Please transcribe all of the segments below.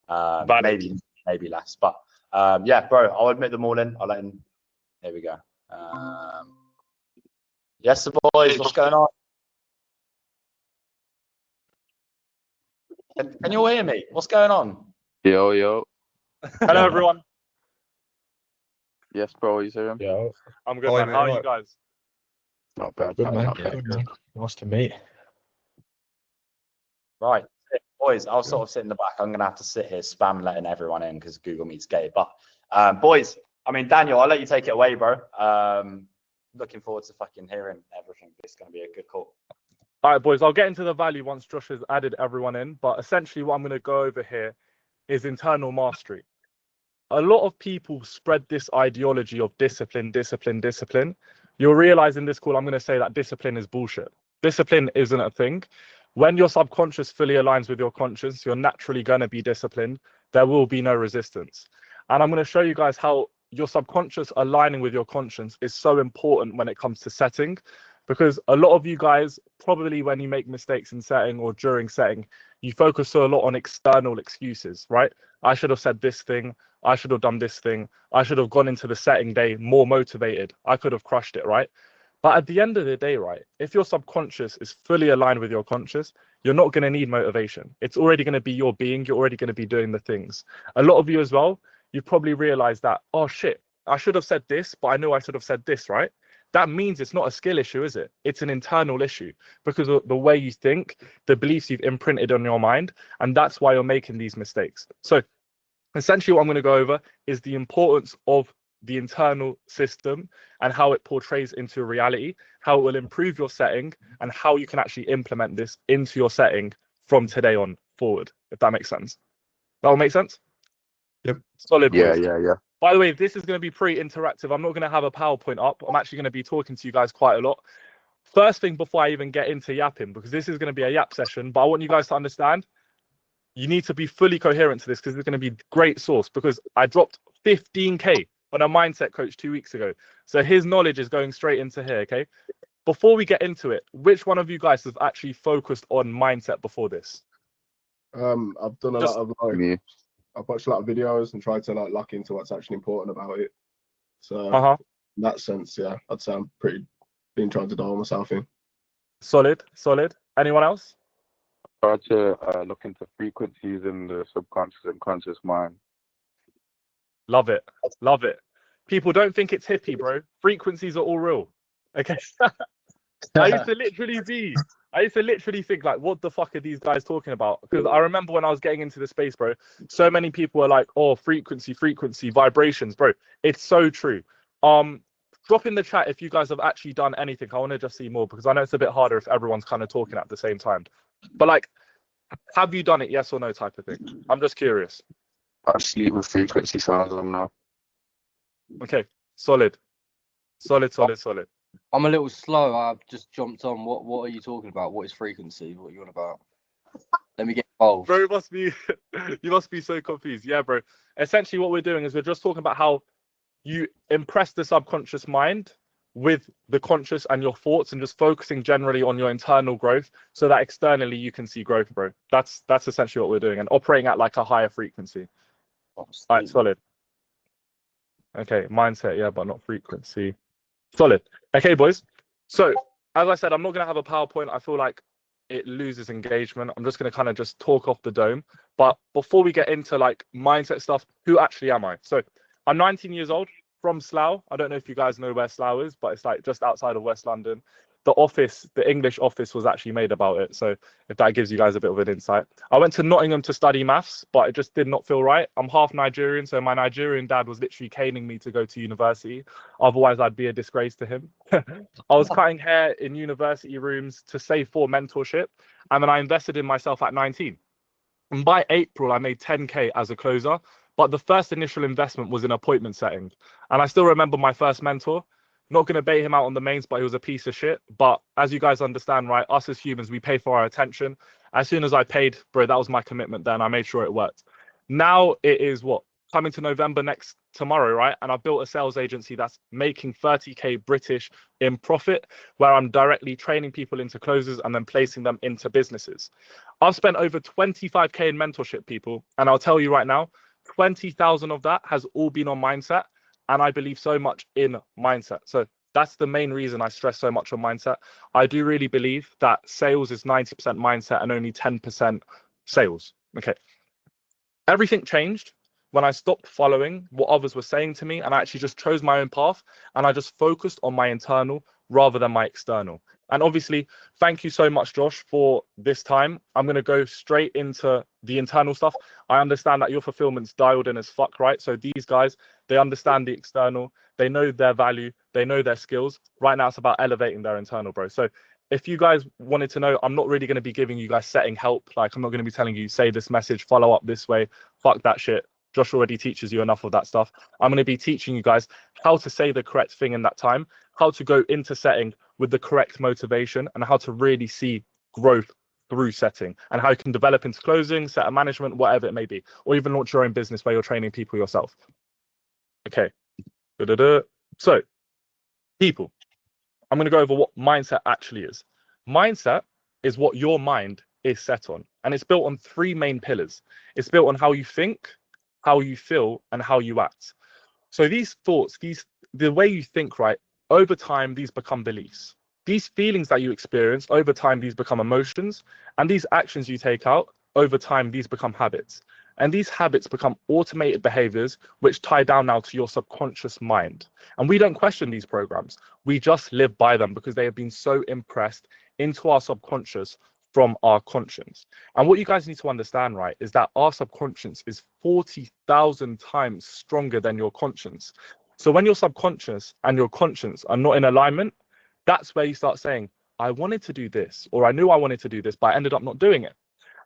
Maybe less. But yeah, bro, I'll admit them all in. I'll let him. Here we go. Yes, the boys, what's going on? Can you all hear me? What's going on? Yo. Hello, everyone. Yes, bro, you hear him? Yo. I'm good, man. How are you guys? Not bad. Good, man. Good, man. Nice to meet. Right, boys, I'll sort of sit in the back. I'm going to have to sit here, spam letting everyone in because Google Meet's gay. But boys, I mean, Daniel, I'll let you take it away, bro. Looking forward to fucking hearing everything. It's going to be a good call. All right, boys, I'll get into the value once Josh has added everyone in. But essentially what I'm going to go over here is internal mastery. A lot of people spread this ideology of discipline. You'll realize in this call, I'm going to say that discipline is bullshit. Discipline isn't a thing. When your subconscious fully aligns with your conscious, you're naturally going to be disciplined. There will be no resistance. And I'm going to show you guys how your subconscious aligning with your conscience is so important when it comes to setting. Because a lot of you guys, probably when you make mistakes in setting or during setting, you focus a lot on external excuses, right? I should have said this thing. I should have done this thing. I should have gone into the setting day more motivated. I could have crushed it, right? But at the end of the day, right, if your subconscious is fully aligned with your conscious, you're not going to need motivation. It's already going to be your being. You're already going to be doing the things. A lot of you as well, you've probably realized that, oh shit, I should have said this, but I know I should have said this, right? That means it's not a skill issue, is it? It's an internal issue because of the way you think, the beliefs you've imprinted on your mind, and that's why you're making these mistakes. So essentially what I'm going to go over is the importance of the internal system and how it portrays into reality, how it will improve your setting, and how you can actually implement this into your setting from today on forward, if that makes sense. That will make sense? Yep. Solid. Yeah. By the way, this is going to be pretty interactive. I'm not going to have a PowerPoint up. I'm actually going to be talking to you guys quite a lot. First thing before I even get into yapping, because this is going to be a yap session, but I want you guys to understand, you need to be fully coherent to this because it's going to be great source, because I dropped 15K on a mindset coach 2 weeks ago. So his knowledge is going straight into here, okay? Before we get into it, which one of you guys have actually focused on mindset before this? I've done a lot of I've watched a lot of videos and tried to lock into what's actually important about it. So in that sense, yeah, I'd say I'm been trying to dial myself in. Solid. Anyone else? Try to look into frequencies in the subconscious and conscious mind. Love it. People don't think it's hippie, bro. Frequencies are all real. Okay. I used to literally think like, what the fuck are these guys talking about? Because I remember when I was getting into the space, bro, so many people were like, oh, frequency, vibrations, bro. It's so true. Drop in the chat if you guys have actually done anything. I want to just see more, because I know it's a bit harder if everyone's kind of talking at the same time. But like, have you done it, yes or no type of thing? I'm just curious. I sleep with frequency sounds on now. Okay, solid. I'm a little slow. I've just jumped on. What are you talking about? What is frequency? What are you on about? Let me get involved. Bro, you must be so confused. Yeah, bro. Essentially what we're doing is we're just talking about how you impress the subconscious mind with the conscious and your thoughts, and just focusing generally on your internal growth so that externally you can see growth, bro. That's essentially what we're doing, and operating at like a higher frequency. All right, solid. Okay, mindset, yeah, but not frequency. Solid. Okay, boys. So, as I said, I'm not going to have a PowerPoint. I feel like it loses engagement. I'm just going to kind of just talk off the dome. But before we get into like mindset stuff, who actually am I? So, I'm 19 years old, from Slough. I don't know if you guys know where Slough is, but it's like just outside of West London. The English office was actually made about it. So if that gives you guys a bit of an insight. I went to Nottingham to study maths, but it just did not feel right. I'm half Nigerian, so my Nigerian dad was literally caning me to go to university. Otherwise, I'd be a disgrace to him. I was cutting hair in university rooms to save for mentorship, and then I invested in myself at 19. And by April, I made 10K as a closer, but the first initial investment was in appointment setting. And I still remember my first mentor. Not going to bait him out on the mains, but he was a piece of shit. But as you guys understand, right, us as humans, we pay for our attention. As soon as I paid, bro, that was my commitment then. I made sure it worked. Now it is what? Coming to November next tomorrow, right? And I built a sales agency that's making 30K British in profit, where I'm directly training people into closers and then placing them into businesses. I've spent over 25K in mentorship, people. And I'll tell you right now, 20,000 of that has all been on mindset. And I believe so much in mindset. So that's the main reason I stress so much on mindset. I do really believe that sales is 90% mindset and only 10% sales. Okay. Everything changed when I stopped following what others were saying to me and I actually just chose my own path and I just focused on my internal rather than my external. And obviously, thank you so much, Josh, for this time. I'm going to go straight into the internal stuff. I understand that your fulfillment's dialed in as fuck, right? So these guys, they understand the external, they know their value, they know their skills. Right now, it's about elevating their internal, bro. So if you guys wanted to know, I'm not really going to be giving you guys setting help. Like, I'm not going to be telling you, say this message, follow up this way. Fuck that shit. Josh already teaches you enough of that stuff. I'm going to be teaching you guys how to say the correct thing in that time, how to go into setting with the correct motivation, and how to really see growth through setting, and how you can develop into closing, set management, whatever it may be, or even launch your own business where you're training people yourself. Okay. So, people, I'm going to go over what mindset actually is. Mindset is what your mind is set on, and it's built on three main pillars. It's built on how you think, how you feel, and how you act. So these thoughts, the way you think, right, over time, these become beliefs. These feelings that you experience, over time, these become emotions. And these actions you take out, over time, these become habits. And these habits become automated behaviors, which tie down now to your subconscious mind. And we don't question these programs. We just live by them because they have been so impressed into our subconscious from our conscience. And what you guys need to understand, right, is that our subconscious is 40,000 times stronger than your conscience. So when your subconscious and your conscience are not in alignment, that's where you start saying, I wanted to do this, or I knew I wanted to do this, but I ended up not doing it.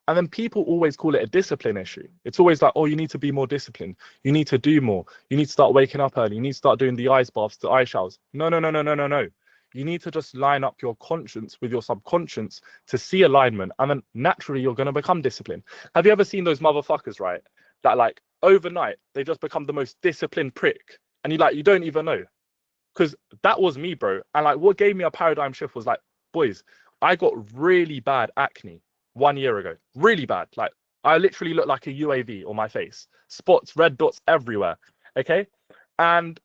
And then people always call it a discipline issue. It's always like, oh, you need to be more disciplined. You need to do more. You need to start waking up early. You need to start doing the ice baths, the eye showers. No. You need to just line up your conscience with your subconscious to see alignment. And then naturally, you're going to become disciplined. Have you ever seen those motherfuckers, right? That like overnight, they just become the most disciplined prick. And you don't even know. Because that was me, bro. And like what gave me a paradigm shift was like, boys, I got really bad acne 1 year ago. Really bad. Like I literally looked like a UAV on my face. Spots, red dots everywhere. Okay. And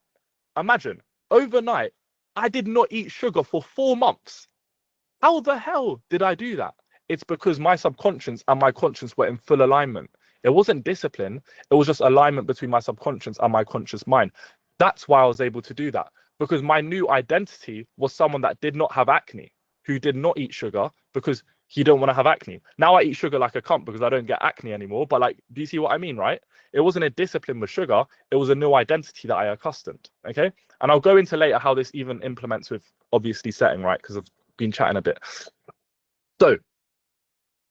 imagine overnight, I did not eat sugar for 4 months. How the hell did I do that? It's because my subconscious and my conscience were in full alignment. It wasn't discipline. It was just alignment between my subconscious and my conscious mind. That's why I was able to do that, because my new identity was someone that did not have acne, who did not eat sugar because he don't want to have acne. Now I eat sugar like a cunt because I don't get acne anymore. But like, do you see what I mean, right? It wasn't a discipline with sugar. It was a new identity that I accustomed. Okay. And I'll go into later how this even implements with obviously setting, right? Because I've been chatting a bit. So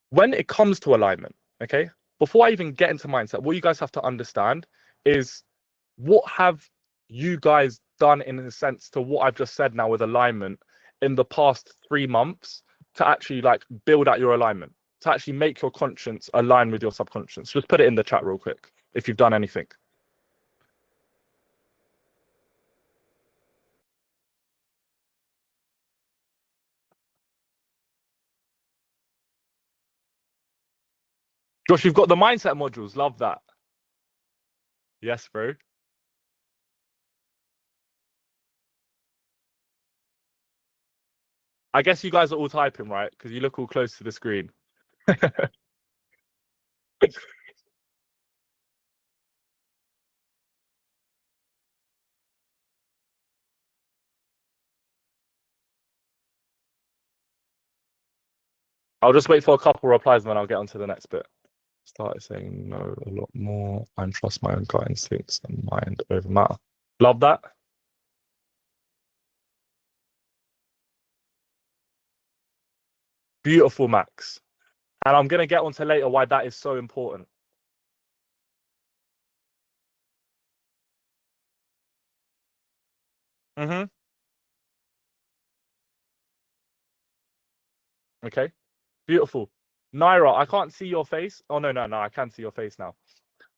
when it comes to alignment, okay, before I even get into mindset, what you guys have to understand is what have you guys done in a sense to what I've just said now with alignment in the past 3 months to actually like build out your alignment, to actually make your conscience align with your subconscious? Just put it in the chat real quick if you've done anything. Josh, you've got the mindset modules. Love that. Yes, bro. I guess you guys are all typing, right? Because you look all close to the screen. I'll just wait for a couple replies and then I'll get on to the next bit. Started saying no a lot more and trust my own gut instincts and mind over matter. Love that. Beautiful, Max. And I'm going to get onto later why that is so important. Okay. Beautiful. Naira, I can't see your face. Oh, no, I can see your face now.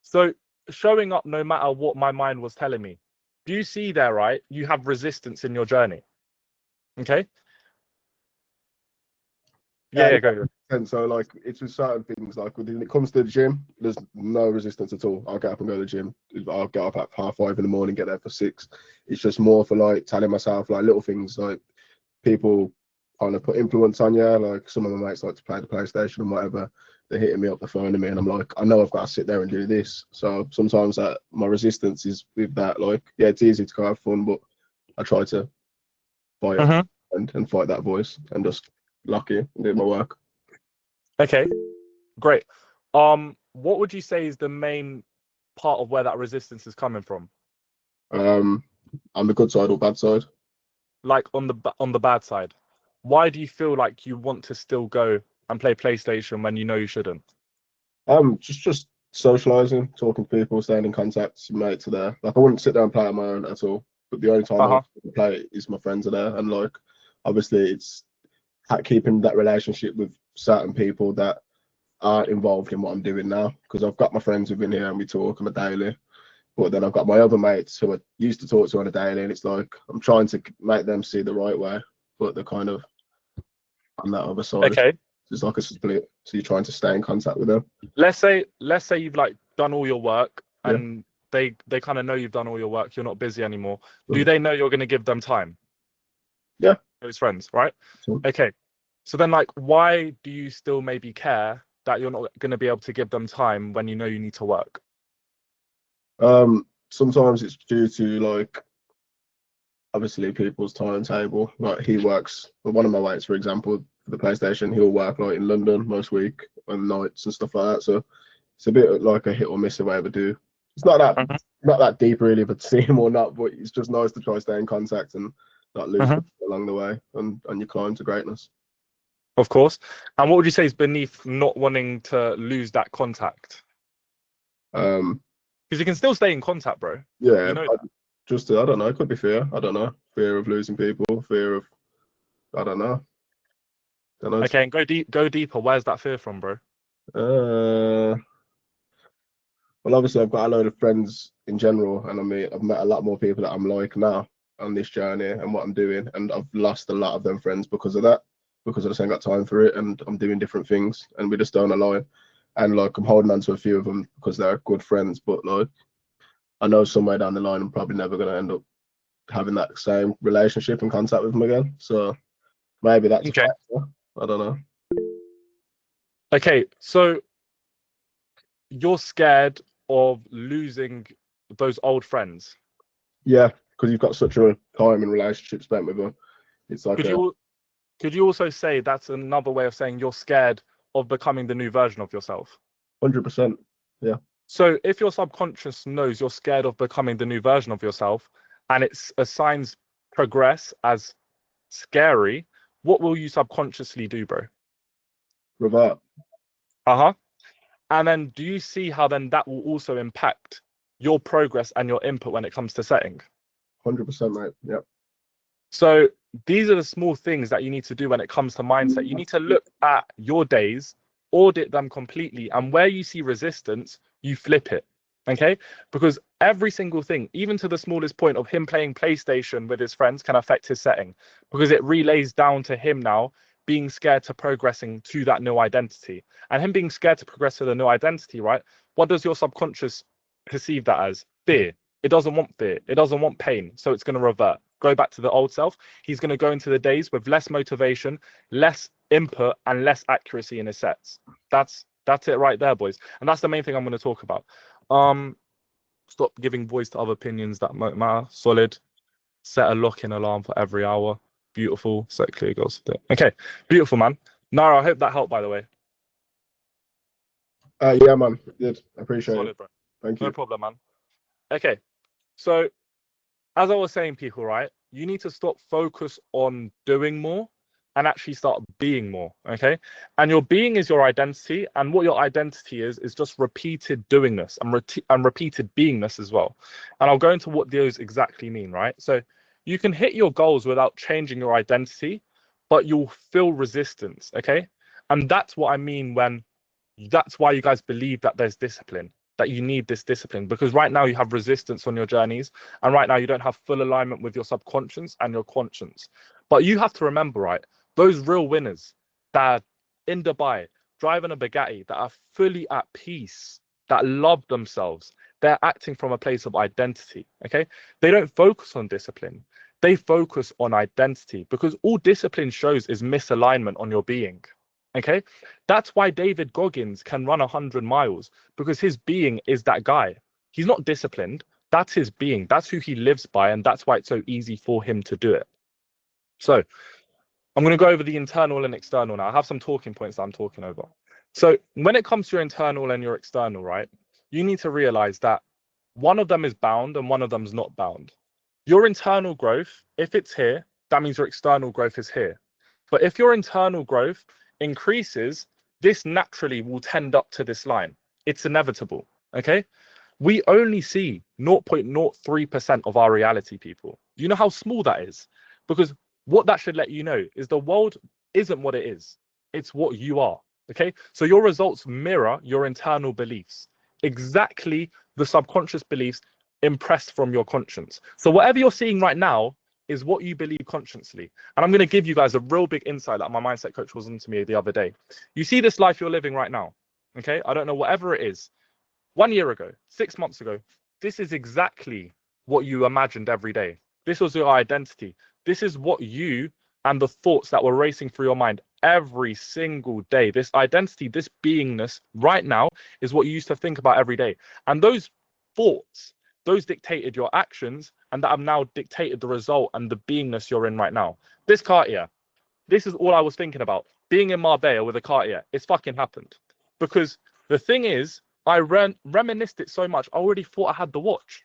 So showing up no matter what my mind was telling me. Do you see there, right? You have resistance in your journey. Okay. Yeah, go. And so, like, it's with certain things, like when it comes to the gym, there's no resistance at all. I'll get up and go to the gym. I'll get up at 5:30 in the morning, get there for 6. It's just more for like telling myself like little things, like people kind of put influence on you. Like some of my mates like to play the PlayStation and whatever. They're hitting me up the phone to me, and I'm like, I know I've got to sit there and do this. So sometimes my resistance is with that. Like, yeah, it's easy to go have fun, but I try to fight it and fight that voice and just lock in and do my work. Okay, great. What would you say is the main part of where that resistance is coming from? On the good side or bad side? Like on the bad side. Why do you feel like you want to still go and play PlayStation when you know you shouldn't? Just socializing, talking to people, staying in contact. Mates are there. Like I wouldn't sit there and play on my own at all. But the only time I play is my friends are there, and like obviously it's keeping that relationship with certain people that aren't involved in what I'm doing now. Because I've got my friends within here and we talk on a daily. But then I've got my other mates who I used to talk to on a daily, and it's like I'm trying to make them see the right way, but they're kind of on that other side. Okay. It's like a split. So you're trying to stay in contact with them. Let's say you've like done all your work and they kind of know you've done all your work. You're not busy anymore. Do they know you're going to give them time? Yeah. Those friends, right? Sure. Okay. So then, like, why do you still maybe care that you're not going to be able to give them time when you know you need to work? Sometimes it's due to like obviously people's timetable. Like he works, but one of my mates, for example, for the PlayStation, he'll work like in London most week and nights and stuff like that. So it's a bit like a hit or miss if I ever do. It's not that deep really, but to see him or not. But it's just nice to try to stay in contact and not lose along the way and your climb to greatness. Of course. And what would you say is beneath not wanting to lose that contact? Because you can still stay in contact, bro. Yeah, you know just I don't know. It could be fear. I don't know. Fear of losing people. Fear of I don't know. Okay, and go deeper. Where's that fear from, bro? Well, obviously, I've got a load of friends in general, and I've met a lot more people that I'm like now on this journey and what I'm doing, and I've lost a lot of them friends because of that, because I just ain't got time for it, and I'm doing different things, and we just don't align. And like, I'm holding on to a few of them because they're good friends, but like, I know somewhere down the line, I'm probably never going to end up having that same relationship and contact with them again. So maybe that's okay. A factor. I don't know. Okay, so you're scared of losing those old friends. Yeah, because you've got such a time and relationship spent with them. It's like could you also say that's another way of saying you're scared of becoming the new version of yourself? 100%. Yeah. So if your subconscious knows you're scared of becoming the new version of yourself and it assigns progress as scary, what will you subconsciously do, bro? Revert. And then do you see how then that will also impact your progress and your input when it comes to setting? 100%, mate. Yep. So these are the small things that you need to do when it comes to mindset. You need to look at your days, audit them completely, and where you see resistance, you flip it. Okay? Because every single thing, even to the smallest point of him playing PlayStation with his friends, can affect his setting, because it relays down to him now being scared to progressing to that new identity. And him being scared to progress to the new identity, right? What does your subconscious perceive that as? Fear. It doesn't want fear. It doesn't want pain. So it's going to revert, go back to the old self. He's going to go into the days with less motivation, less input, and less accuracy in his sets. That's it right there, boys. And that's the main thing I'm going to talk about. Stop giving voice to other opinions that matter. Solid. Set a lock-in alarm for every hour. Beautiful. Set clear goals. Okay, beautiful, man. Nara, I hope that helped, by the way. Yeah, man. Good. I appreciate Solid, it. bro. Thank you. No problem, man. Okay, so as I was saying, people, right? You need to stop focus on doing more and actually start being more, okay? And your being is your identity, and what your identity is just repeated doingness and repeated beingness as well. And I'll go into what those exactly mean, right? So you can hit your goals without changing your identity, but you'll feel resistance, okay? And that's what I mean when that's why you guys believe that there's discipline. that you need this discipline, because right now you have resistance on your journeys, and right now you don't have full alignment with your subconscious and your conscience. But you have to remember, right, those real winners that are in Dubai driving a Bugatti, that are fully at peace, that love themselves, they're acting from a place of identity. Okay, they don't focus on discipline, they focus on identity, because all discipline shows is misalignment on your being. Okay, that's why David Goggins can run 100 miles, because his being is that guy. He's not disciplined. That's his being. That's who he lives by. And that's why it's so easy for him to do it. So I'm going to go over the internal and external now. I have some talking points that I'm talking over. So when it comes to your internal and your external, right, you need to realize that one of them is bound and one of them is not bound. Your internal growth, if it's here, that means your external growth is here. But if your internal growth increases, this naturally will tend up to this line. It's inevitable. Okay, we only see 0.03% of our reality, people. Do you know how small that is? Because what that should let you know is the world isn't what it is, it's what you are. Okay, so your results mirror your internal beliefs, exactly the subconscious beliefs impressed from your conscience. So whatever you're seeing right now is what you believe consciously. And I'm going to give you guys a real big insight that my mindset coach was into me the other day. You see this life you're living right now, okay? I don't know, whatever it is. 1 year ago, 6 months ago, this is exactly what you imagined every day. This was your identity. This is what you and the thoughts that were racing through your mind every single day. This identity, this beingness right now is what you used to think about every day. And those thoughts, those dictated your actions, and that have now dictated the result and the beingness you're in right now. This Cartier, this is all I was thinking about. Being in Marbella with a Cartier, it's fucking happened. Because the thing is, I reminisced it so much, I already thought I had the watch.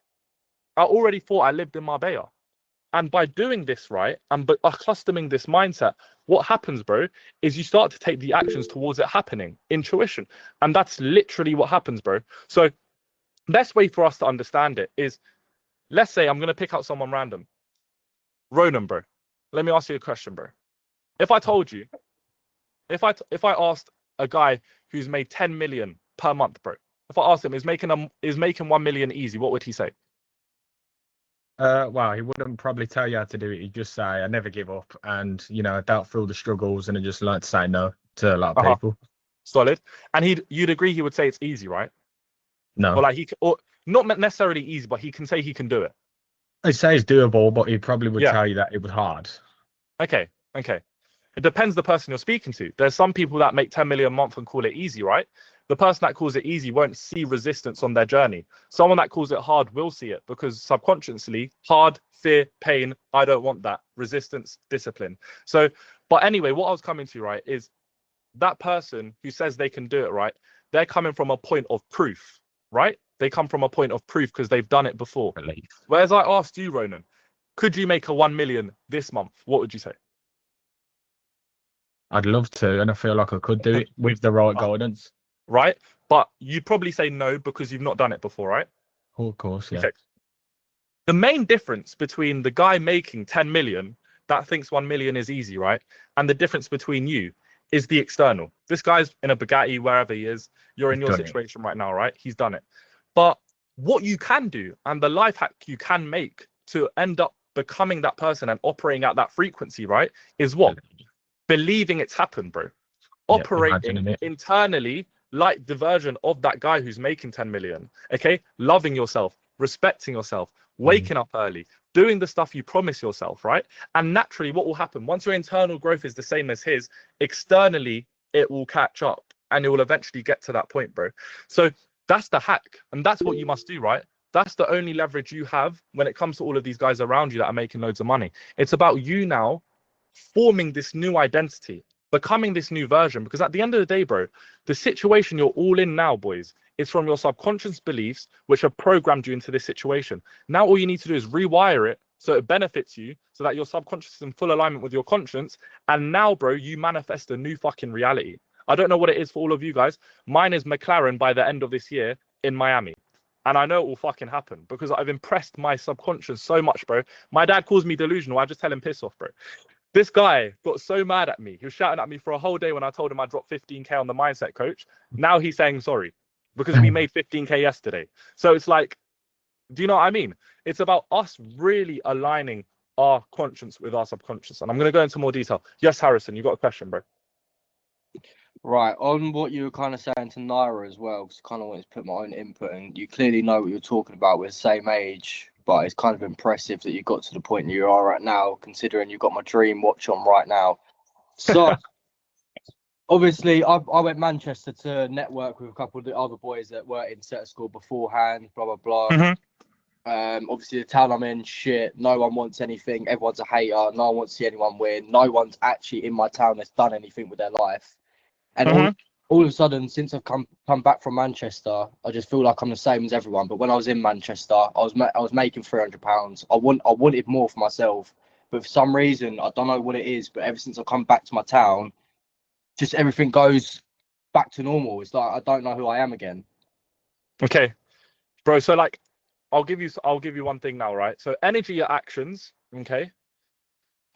I already thought I lived in Marbella. And by doing this, right, and but accustoming this mindset, what happens, bro, is you start to take the actions towards it happening, intuition. And that's literally what happens, bro. So best way for us to understand it is, let's say I'm going to pick out someone random. Ronan, bro. Let me ask you a question, bro. If I told you, if I asked a guy who's made 10 million per month, bro, if I asked him, is making 1 million easy, what would he say? Well, he wouldn't probably tell you how to do it. He'd just say, I never give up. And, you know, I dealt through the struggles and I just learned to say no to a lot of people. Solid. And you'd agree he would say it's easy, right? No. Or like or not necessarily easy, but he can say he can do it. I'd say it's doable, but he probably would tell you that it was hard. Okay. It depends the person you're speaking to. There's some people that make 10 million a month and call it easy, right? The person that calls it easy won't see resistance on their journey. Someone that calls it hard will see it, because subconsciously, hard, fear, pain, I don't want that. Resistance, discipline. So, but anyway, what I was coming to, right, is that person who says they can do it, right, they're coming from a point of proof, right? They come from a point of proof because they've done it before. Whereas I asked you, Ronan, could you make a 1 million this month? What would you say? I'd love to, and I feel like I could do it with the right guidance. Right? But you'd probably say no because you've not done it before, right? Oh, of course, yeah. Okay. The main difference between the guy making 10 million that thinks 1 million is easy, right? And the difference between you is the external. This guy's in a Bugatti, wherever he is. You're in your situation right now, right? He's done it. But what you can do, and the life hack you can make to end up becoming that person and operating at that frequency, right, is what? Believing it's happened, bro. Operating internally like the version of that guy who's making 10 million. Okay, loving yourself, respecting yourself, waking up early, doing the stuff you promise yourself, right? And naturally, what will happen once your internal growth is the same as his, externally it will catch up and it will eventually get to that point, bro. So that's the hack, and that's what you must do, right? That's the only leverage you have when it comes to all of these guys around you that are making loads of money. It's about you now forming this new identity, becoming this new version. Because at the end of the day, bro, the situation you're all in now, boys, is from your subconscious beliefs, which have programmed you into this situation. Now all you need to do is rewire it so it benefits you, so that your subconscious is in full alignment with your conscience. And now, bro, you manifest a new fucking reality. I don't know what it is for all of you guys. Mine is McLaren by the end of this year in Miami. And I know it will fucking happen because I've impressed my subconscious so much, bro. My dad calls me delusional. I just tell him piss off, bro. This guy got so mad at me. He was shouting at me for a whole day when I told him I dropped 15K on the mindset coach. Now he's saying sorry. because we made 15K yesterday. So it's like, do you know what I mean? It's about us really aligning our conscience with our subconscious. And I'm going to go into more detail. Yes, Harrison, you got a question, bro? Right, on what you were kind of saying to Naira as well, because I kind of wanted to put my own input, and you clearly know what you're talking about. We're the same age, but it's kind of impressive that you got to the point you are right now, considering you've got my dream watch on right now. So, obviously, I went Manchester to network with a couple of the other boys that were in set school beforehand, blah, blah, blah. Obviously, the town I'm in, shit, no one wants anything. Everyone's a hater. No one wants to see anyone win. No one's actually in my town that's done anything with their life. And all of a sudden, since I've come back from Manchester, I just feel like I'm the same as everyone. But when I was in Manchester, I was making £300. I wanted more for myself, but for some reason, I don't know what it is. But ever since I come back to my town, just everything goes back to normal. It's like I don't know who I am again. Okay, bro. So like, I'll give you one thing now, right? So energy are actions. Okay.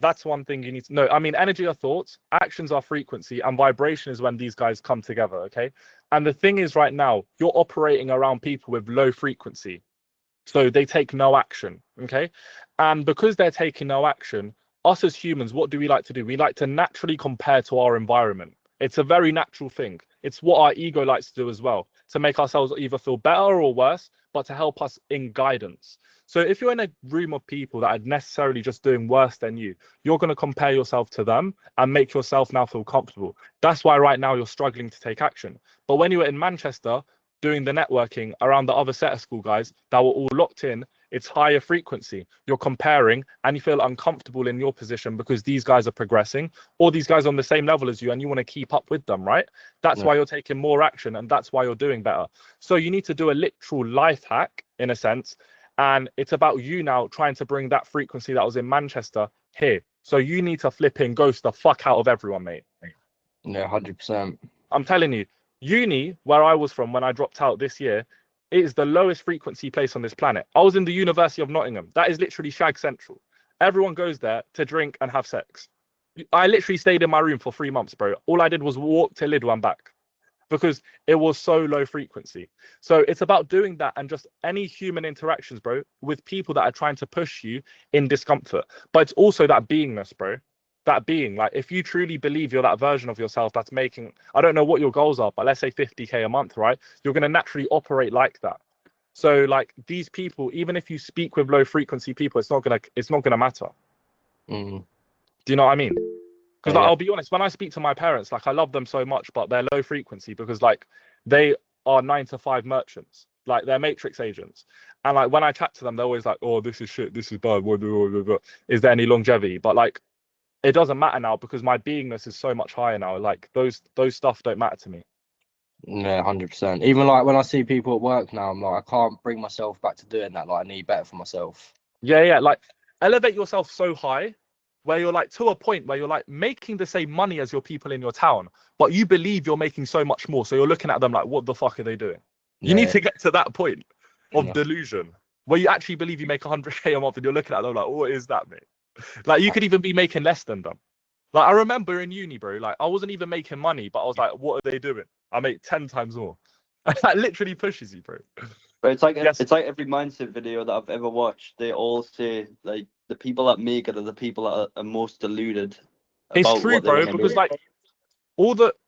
That's one thing you need to know. I mean, energy are thoughts, actions are frequency, and vibration is when these guys come together, okay? And the thing is, right now, you're operating around people with low frequency. So they take no action, okay? And because they're taking no action, us as humans, what do we like to do? We like to naturally compare to our environment. It's a very natural thing. It's what our ego likes to do as well, to make ourselves either feel better or worse, but to help us in guidance. So if you're in a room of people that are necessarily just doing worse than you, you're going to compare yourself to them and make yourself now feel comfortable. That's why right now you're struggling to take action. But when you were in Manchester doing the networking around the other set of school guys that were all locked in, it's higher frequency. You're comparing and you feel uncomfortable in your position because these guys are progressing, or these guys are on the same level as you and you want to keep up with them, right? That's why you're taking more action, and that's why you're doing better. So you need to do a literal life hack in a sense. And it's about you now trying to bring that frequency that was in Manchester here. So you need to flip in, ghost the fuck out of everyone, mate. Yeah, 100%. I'm telling you, uni, where I was from when I dropped out this year, is the lowest frequency place on this planet. I was in the University of Nottingham. That is literally shag central. Everyone goes there to drink and have sex. I literally stayed in my room for 3 months, bro. All I did was walk to Lidl and back, because it was so low frequency. So it's about doing that and just any human interactions, bro, with people that are trying to push you in discomfort. But it's also that beingness, bro. That being, like, if you truly believe you're that version of yourself that's making, I don't know what your goals are, but let's say 50K a month, right? You're going to naturally operate like that. So like these people, even if you speak with low frequency people, it's not gonna matter. Do you know what I mean? Because like, I'll be honest, when I speak to my parents, like I love them so much, but they're low frequency because like they are 9-to-5 merchants, like they're matrix agents. And like when I chat to them, they're always like, oh, this is shit, this is bad. Is there any longevity? But like it doesn't matter now because my beingness is so much higher now. Like those stuff don't matter to me. Yeah, 100%. Even like when I see people at work now, I'm like, I can't bring myself back to doing that. Like I need better for myself. Yeah. Like elevate yourself so high where you're like to a point where you're like making the same money as your people in your town, but you believe you're making so much more. So you're looking at them like, what the fuck are they doing? You need to get to that point of delusion where you actually believe you make 100K a month and you're looking at them like, what is that, mate? Like you could even be making less than them. Like I remember in uni, bro, like I wasn't even making money, but I was like, what are they doing? I make 10 times more. That literally pushes you, bro. But it's like it's like every mindset video that I've ever watched. They all say like the people that make it are the people that are most deluded. It's true, bro, because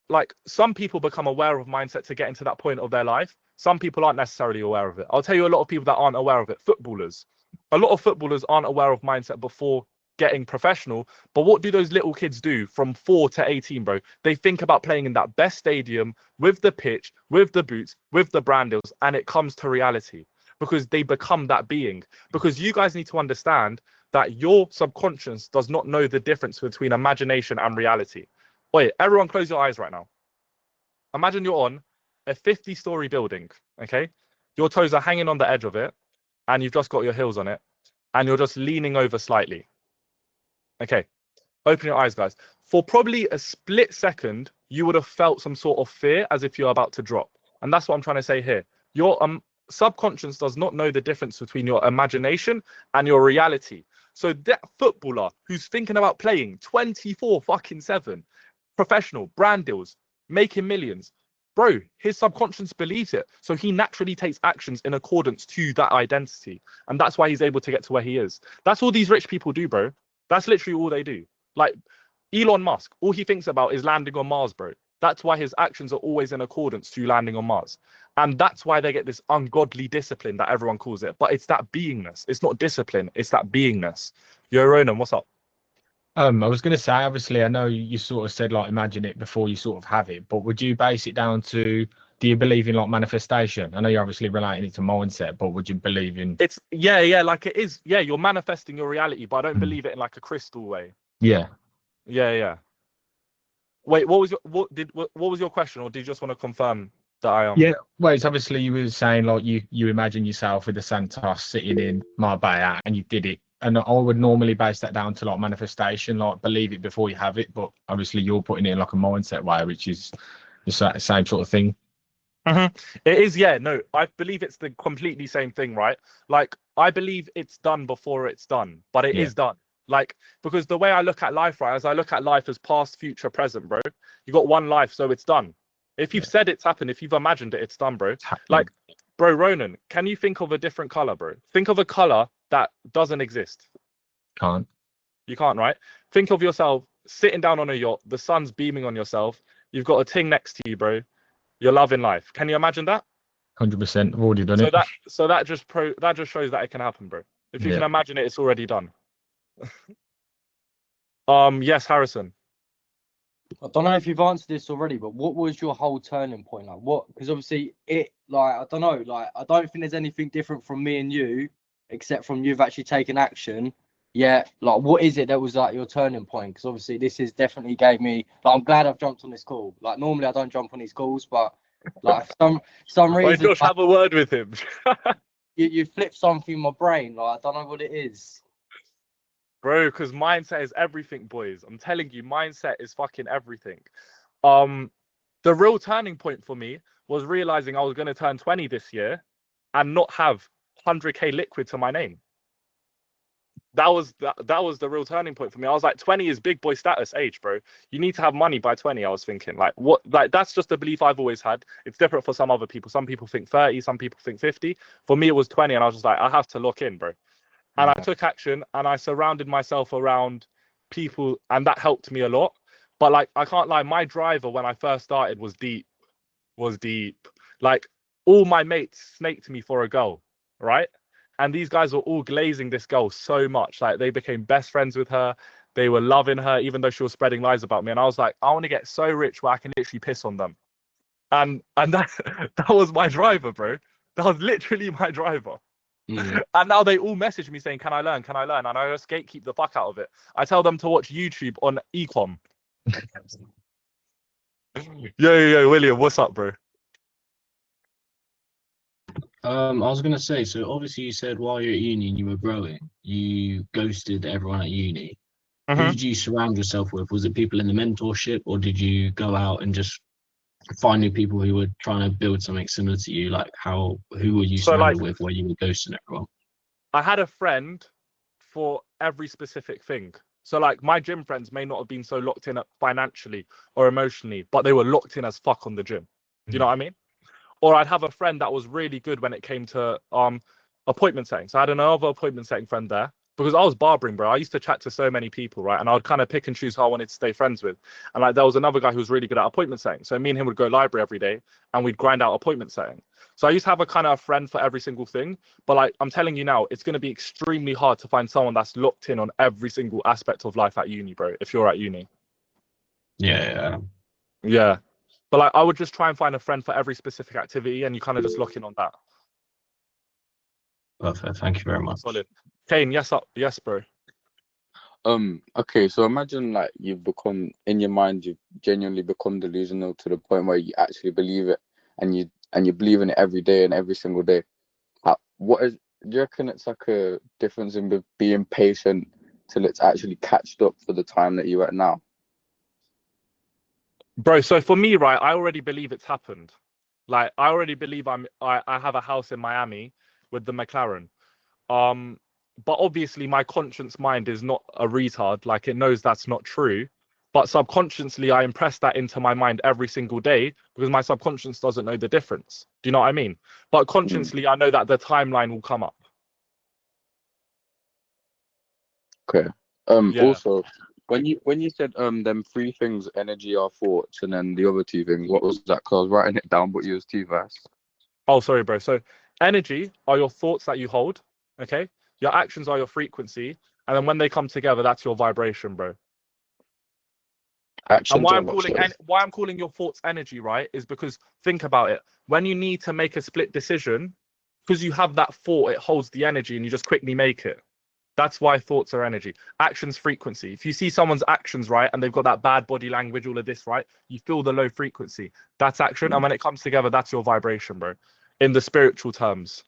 like some people become aware of mindset to get into that point of their life. Some people aren't necessarily aware of it. I'll tell you a lot of people that aren't aware of it. Footballers. A lot of footballers aren't aware of mindset before getting professional. But what do those little kids do from 4 to 18, bro? They think about playing in that best stadium with the pitch, with the boots, with the brand deals, and it comes to reality because they become that being. Because you guys need to understand that your subconscious does not know the difference between imagination and reality. Wait, everyone close your eyes right now. Imagine you're on a 50-story building, okay? Your toes are hanging on the edge of it, and you've just got your heels on it, and you're just leaning over slightly. Okay, open your eyes, guys. For probably a split second, you would have felt some sort of fear as if you're about to drop. And that's what I'm trying to say here. Your subconscious does not know the difference between your imagination and your reality. So that footballer who's thinking about playing 24 fucking 7, professional, brand deals, making millions, bro, his subconscious believes it. So he naturally takes actions in accordance to that identity. And that's why he's able to get to where he is. That's all these rich people do, bro. That's literally all they do. Like Elon Musk, all he thinks about is landing on Mars, bro. That's why his actions are always in accordance to landing on Mars. And that's why they get this ungodly discipline that everyone calls it. But it's that beingness. It's not discipline. It's that beingness. Yo, Ronan, what's up? I was going to say, obviously, I know you sort of said like imagine it before you sort of have it, but would you base it down to, do you believe in like manifestation? I know you're obviously relating it to mindset, but would you believe in? It's yeah, like it is. Yeah, you're manifesting your reality, but I don't believe it in like a crystal way. Yeah. Wait, what was your question, or did you just want to confirm that I am? Yeah, well, it's obviously you were saying like you imagine yourself with the Santos sitting in Marbella and you did it. And I would normally base that down to like manifestation, like believe it before you have it. But obviously you're putting it in like a mindset way, which is the same sort of thing. It is, yeah. No, I believe it's the completely same thing, right? Like I believe it's done before it's done, but it is done. Like, because the way I look at life, right, as I look at life as past, future, present, bro. You got one life, so it's done. If you've said it's happened, if you've imagined it, it's done, bro. Like, bro, Ronan, can you think of a different color, bro? Think of a color that doesn't exist. Can't. You can't, right? Think of yourself sitting down on a yacht, the sun's beaming on yourself, you've got a ting next to you, bro. You're loving life. Can you imagine that? 100%. I've already done it. That just shows that it can happen, bro. If you can imagine it, it's already done. Yes, Harrison. I don't know if you've answered this already, but what was your whole turning point? Like what? Because obviously it, like, I don't know, like, I don't think there's anything different from me and you, except from you've actually taken action. Yeah, like, what is it that was like your turning point? Because obviously this is definitely gave me, like, I'm glad I've jumped on this call. Like, normally I don't jump on these calls, but like some reason. Wait, Josh, have a word with him. you flipped something in my brain. Like, I don't know what it is. Bro, because mindset is everything, boys. I'm telling you, mindset is fucking everything. The real turning point for me was realizing I was going to turn 20 this year and not have 100k liquid to my name. That was the real turning point for me. I was like, 20 is big boy status age, bro. You need to have money by 20. I was thinking, like, what? Like, that's just a belief I've always had. It's different for some other people. Some people think 30, some people think 50. For me, it was 20, and I was just like, I have to lock in, bro. And I took action, and I surrounded myself around people, and that helped me a lot. But like, I can't lie, my driver when I first started was deep. Like, all my mates snaked me for a girl, right? And these guys were all glazing this girl so much. Like, they became best friends with her. They were loving her, even though she was spreading lies about me. And I was like, I want to get so rich where I can literally piss on them. And that was my driver, bro. That was literally my driver. And now they all message me saying, can I learn? And I just gatekeep the fuck out of it. I tell them to watch YouTube on Ecom. Yo, William, what's up, bro? I was gonna say, so obviously you said while you're at uni and you were growing, you ghosted everyone at uni. Who did you surround yourself with? Was it people in the mentorship, or did you go out and just find new people who were trying to build something similar to you? Like, who were you surrounded with where you were ghosting everyone? I had a friend for every specific thing. So like, my gym friends may not have been so locked in financially or emotionally, but they were locked in as fuck on the gym. Do you know what I mean? Or I'd have a friend that was really good when it came to appointment setting. So I had another appointment setting friend there, because I was barbering, bro. I used to chat to so many people, right? And I would kind of pick and choose who I wanted to stay friends with. And like, there was another guy who was really good at appointment setting. So me and him would go library every day and we'd grind out appointment setting. So I used to have a kind of friend for every single thing. But like, I'm telling you now, it's going to be extremely hard to find someone that's locked in on every single aspect of life at uni, bro, if you're at uni. Yeah. But like, I would just try and find a friend for every specific activity, and you kind of just lock in on that. Perfect. Thank you very much. Solid. Kane, yes, bro. Okay, so imagine like you've become, in your mind, you've genuinely become delusional to the point where you actually believe it, and you believe in it every day and every single day. Do you reckon it's like a difference in being patient till it's actually catched up for the time that you're at now? Bro, so for me, right, I already believe it's happened. Like, I already believe I have a house in Miami with the McLaren. But obviously my conscience mind is not a retard. Like, it knows that's not true. but subconsciously I impress that into my mind every single day because my subconscious doesn't know the difference. Do you know what I mean? But consciously I know that the timeline will come up. Okay. Yeah. Also, when you said them three things, energy, our thoughts, and then the other two things, what was that? 'Cause I was writing it down, but you was too fast. Oh, sorry, bro. So energy are your thoughts that you hold. Okay. Your actions are your frequency. And then when they come together, that's your vibration, bro. And Actions are what? Sorry. why I'm calling your thoughts energy, right, is because think about it. When you need to make a split decision, because you have that thought, it holds the energy and you just quickly make it. That's why thoughts are energy. Actions frequency. If you see someone's actions, right, and they've got that bad body language, all of this, right, you feel the low frequency. That's action. And when it comes together, that's your vibration, bro. In the spiritual terms.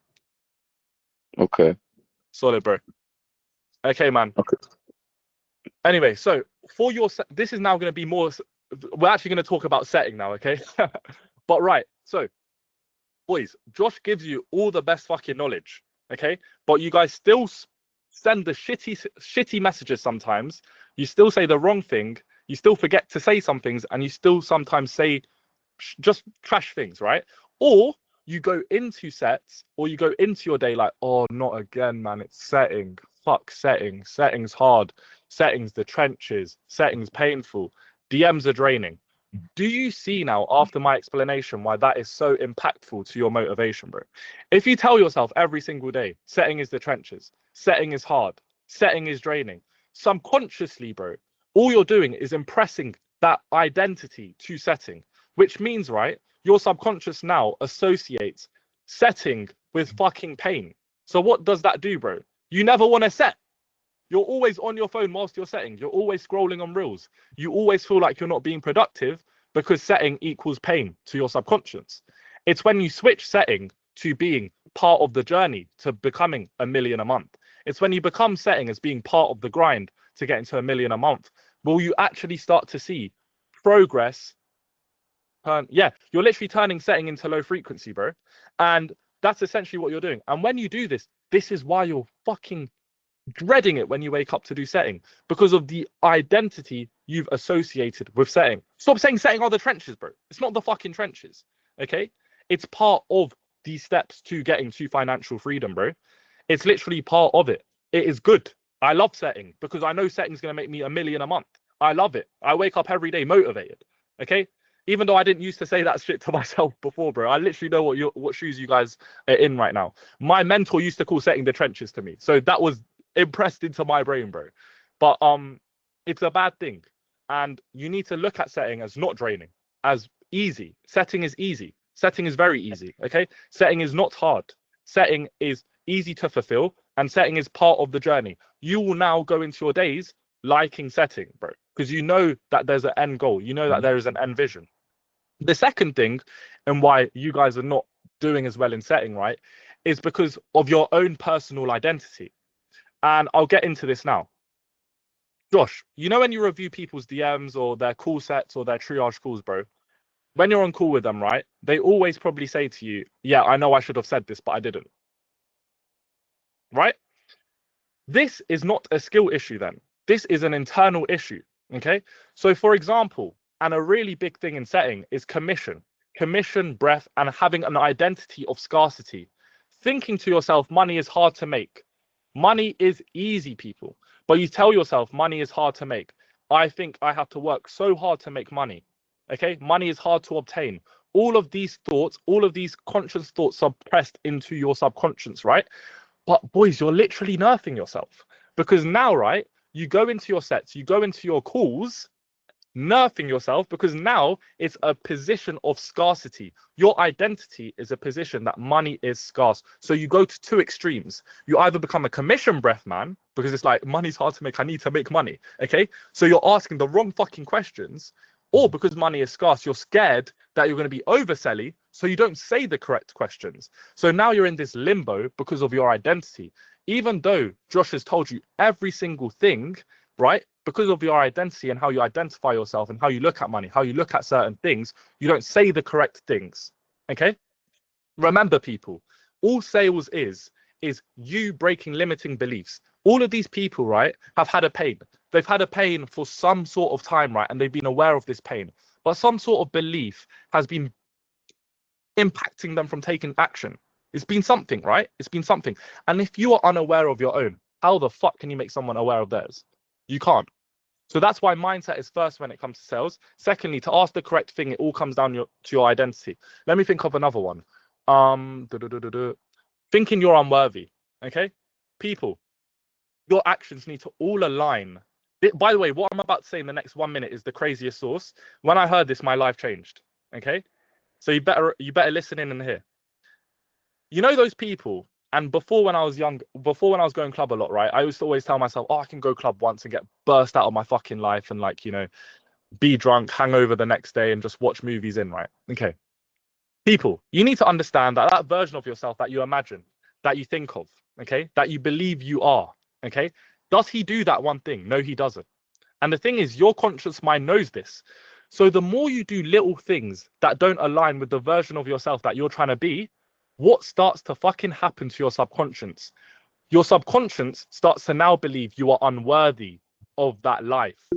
Okay. Solid, bro. Okay, man. Okay. Anyway, so for your this is now going to be more, we're actually going to talk about setting now, okay? But right, so boys, Josh gives you all the best fucking knowledge, okay? But you guys still send the shitty messages sometimes. You still say the wrong thing. You still forget to say some things, and you still sometimes say just trash things, right? Or you go into sets, or you go into your day like, oh, not again, man. It's setting. Fuck setting. Setting's hard. Setting's the trenches. Setting's painful. DMs are draining. Do you see now, after my explanation, why that is so impactful to your motivation, bro? If you tell yourself every single day, setting is the trenches, setting is hard, setting is draining, subconsciously, bro, all you're doing is impressing that identity to setting, which means, right, your subconscious now associates setting with fucking pain. So what does that do, bro? You never want to set. You're always on your phone whilst you're setting. You're always scrolling on reels. You always feel like you're not being productive because setting equals pain to your subconscious. It's when you switch setting to being part of the journey to becoming $1 million a month. It's when you become setting as being part of the grind to get into $1 million a month. Will you actually start to see progress? Yeah, you're literally turning setting into low frequency, bro. And that's essentially what you're doing. And when you do this, this is why you're fucking dreading it when you wake up to do setting, because of the identity you've associated with setting. Stop saying setting are the trenches, bro. It's not the fucking trenches, okay? It's part of these steps to getting to financial freedom, bro. It's literally part of it. It is good. I love setting because I know setting's going to make me $1 million a month. I love it. I wake up every day motivated, okay? Even though I didn't used to say that shit to myself before, bro. I literally know what shoes you guys are in right now. My mentor used to call setting the trenches to me. So that was impressed into my brain, bro. But it's a bad thing, and you need to look at setting as not draining, as easy. Setting is easy. Setting is very easy. Okay, setting is not hard. Setting is easy to fulfill, and setting is part of the journey. You will now go into your days liking setting, bro, because you know that there's an end goal. You know that there is an end vision. The second thing, and why you guys are not doing as well in setting, right, is because of your own personal identity. And I'll get into this now. Josh, you know when you review people's DMs or their call sets or their triage calls, bro, when you're on call with them, right, they always probably say to you, yeah, I know I should have said this, but I didn't. Right? This is not a skill issue then. This is an internal issue, okay? So for example, and a really big thing in setting is commission, breadth, and having an identity of scarcity. Thinking to yourself, money is hard to make. Money is easy, people. But you tell yourself money is hard to make. I think I have to work so hard to make money. Okay? Money is hard to obtain. All of these thoughts, all of these conscious thoughts are pressed into your subconscious, right? But boys, you're literally nerfing yourself. Because now, right, you go into your sets, you go into your calls, nerfing yourself because now it's a position of scarcity. Your identity is a position that money is scarce. So you go to two extremes. You either become a commission breath man because it's like money's hard to make, I need to make money. Okay, so you're asking the wrong fucking questions, or because money is scarce, you're scared that you're going to be overselling, so you don't say the correct questions. So now you're in this limbo because of your identity. Even though Josh has told you every single thing, right? Because of your identity and how you identify yourself and how you look at money, how you look at certain things, you don't say the correct things. Okay? Remember, people, all sales is you breaking limiting beliefs. All of these people, right, have had a pain. They've had a pain for some sort of time, right? And they've been aware of this pain. But some sort of belief has been impacting them from taking action. It's been something, right? It's been something. And if you are unaware of your own, how the fuck can you make someone aware of theirs? You can't. So that's why mindset is first when it comes to sales. Secondly, to ask the correct thing, it all comes down to your identity. Let me think of another one. Thinking you're unworthy. Okay? People, your actions need to all align. By the way, what I'm about to say in the next 1 minute is the craziest source. When I heard this, my life changed. Okay? So you better listen in and hear. You know those people, and before when I was young, before when I was going club a lot, right? I used to always tell myself, oh, I can go club once and get burst out of my fucking life and like, you know, be drunk, hang over the next day and just watch movies in, right? Okay. People, you need to understand that that version of yourself that you imagine, that you think of, okay, that you believe you are, okay, does he do that one thing? No, he doesn't. And the thing is, your conscious mind knows this. So the more you do little things that don't align with the version of yourself that you're trying to be, what starts to fucking happen to your subconscious? Your subconscious starts to now believe you are unworthy of that life.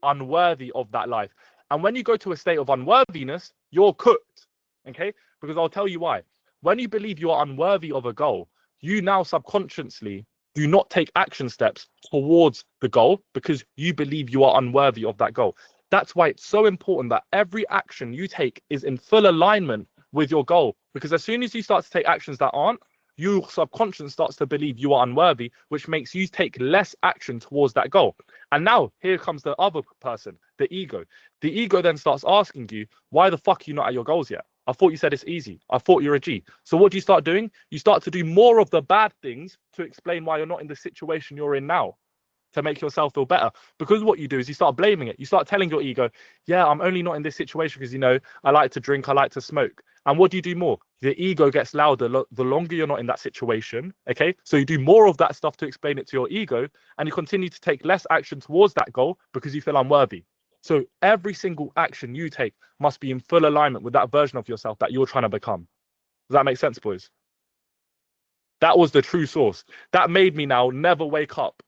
Unworthy of that life. And when you go to a state of unworthiness, you're cooked. Okay? Because I'll tell you why. When you believe you are unworthy of a goal, you now subconsciously do not take action steps towards the goal because you believe you are unworthy of that goal. That's why it's so important that every action you take is in full alignment with your goal. Because as soon as you start to take actions that aren't, your subconscious starts to believe you are unworthy, which makes you take less action towards that goal. And now here comes the other person, the ego. The ego then starts asking you, why the fuck are you not at your goals yet? I thought you said it's easy. I thought you're a G. So what do you start doing? You start to do more of the bad things to explain why you're not in the situation you're in now, to make yourself feel better. Because what you do is you start blaming it. You start telling your ego, yeah, I'm only not in this situation because, you know, I like to drink, I like to smoke. And what do you do more? The ego gets louder the longer you're not in that situation. Okay. So you do more of that stuff to explain it to your ego, and you continue to take less action towards that goal because you feel unworthy. So every single action you take must be in full alignment with that version of yourself that you're trying to become. Does that make sense, boys? That was the true source. That made me now never wake up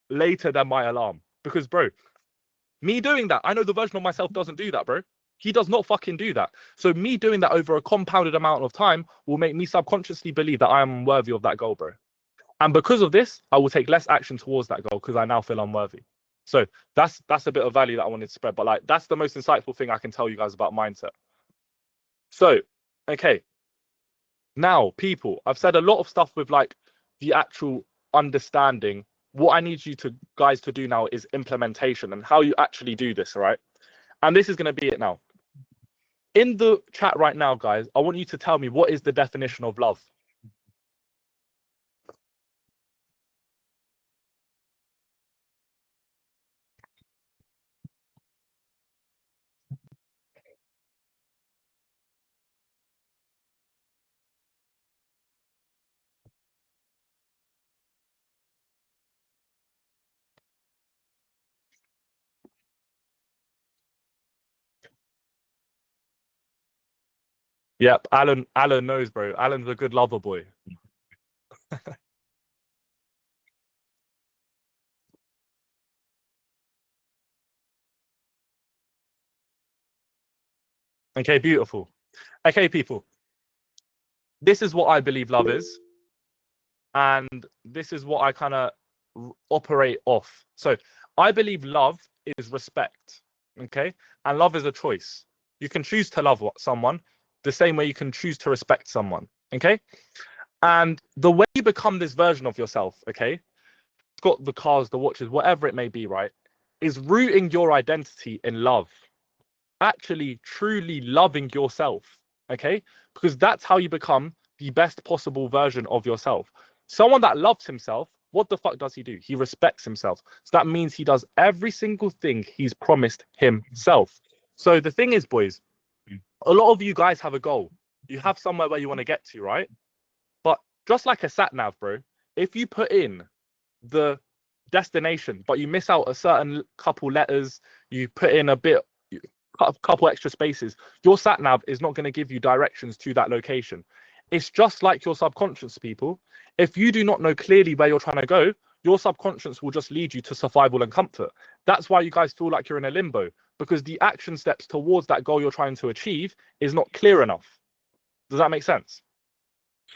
later than my alarm. Because, bro, me doing that, I know the version of myself doesn't do that, bro. He does not fucking do that. So me doing that over a compounded amount of time will make me subconsciously believe that I am worthy of that goal, bro. And because of this, I will take less action towards that goal because I now feel unworthy. So that's a bit of value that I wanted to spread. But like, that's the most insightful thing I can tell you guys about mindset. So, okay. Now, people, I've said a lot of stuff with like the actual understanding. What I need you guys to do now is implementation and how you actually do this, all right? And this is going to be it now. In the chat right now, guys, I want you to tell me, what is the definition of love? Yep, Alan knows, bro. Alan's a good lover boy. Okay, beautiful. Okay, people. This is what I believe love is. And this is what I kind of operate off. So I believe love is respect. Okay. And love is a choice. You can choose to love someone the same way you can choose to respect someone. Okay. And the way you become this version of yourself, okay, it's got the cars, the watches, whatever it may be, right, is rooting your identity in love. Actually, truly loving yourself. Okay. Because that's how you become the best possible version of yourself. Someone that loves himself, what the fuck does he do? He respects himself. So that means he does every single thing he's promised himself. So the thing is, boys, a lot of you guys have a goal. You have somewhere where you want to get to, right? But just like a sat nav, bro, if you put in the destination, but you miss out a certain couple letters, you put in a couple extra spaces, your sat nav is not going to give you directions to that location. It's just like your subconscious, people. If you do not know clearly where you're trying to go, your subconscious will just lead you to survival and comfort. That's why you guys feel like you're in a limbo, because the action steps towards that goal you're trying to achieve is not clear enough. Does that make sense?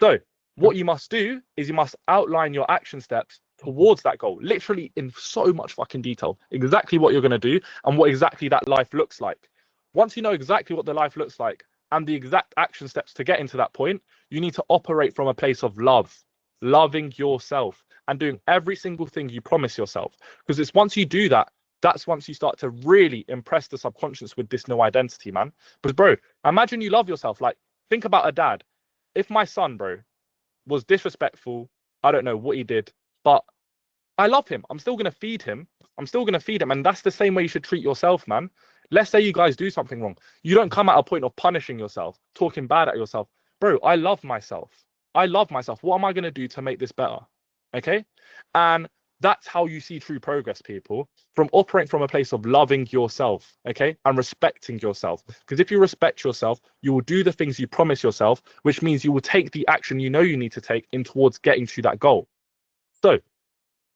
So what you must do is you must outline your action steps towards that goal, literally in so much fucking detail, exactly what you're going to do and what exactly that life looks like. Once you know exactly what the life looks like and the exact action steps to get into that point, you need to operate from a place of love, loving yourself and doing every single thing you promise yourself. Because it's once you do that, that's once you start to really impress the subconscious with this new identity, man. Because, bro, imagine you love yourself. Like, think about a dad. If my son, bro, was disrespectful, I don't know what he did, but I love him. I'm still going to feed him. And that's the same way you should treat yourself, man. Let's say you guys do something wrong. You don't come at a point of punishing yourself, talking bad at yourself. Bro, I love myself. What am I going to do to make this better? Okay? And that's how you see true progress, people, from operating from a place of loving yourself, okay, and respecting yourself. Because if you respect yourself, you will do the things you promise yourself, which means you will take the action you know you need to take in towards getting to that goal. So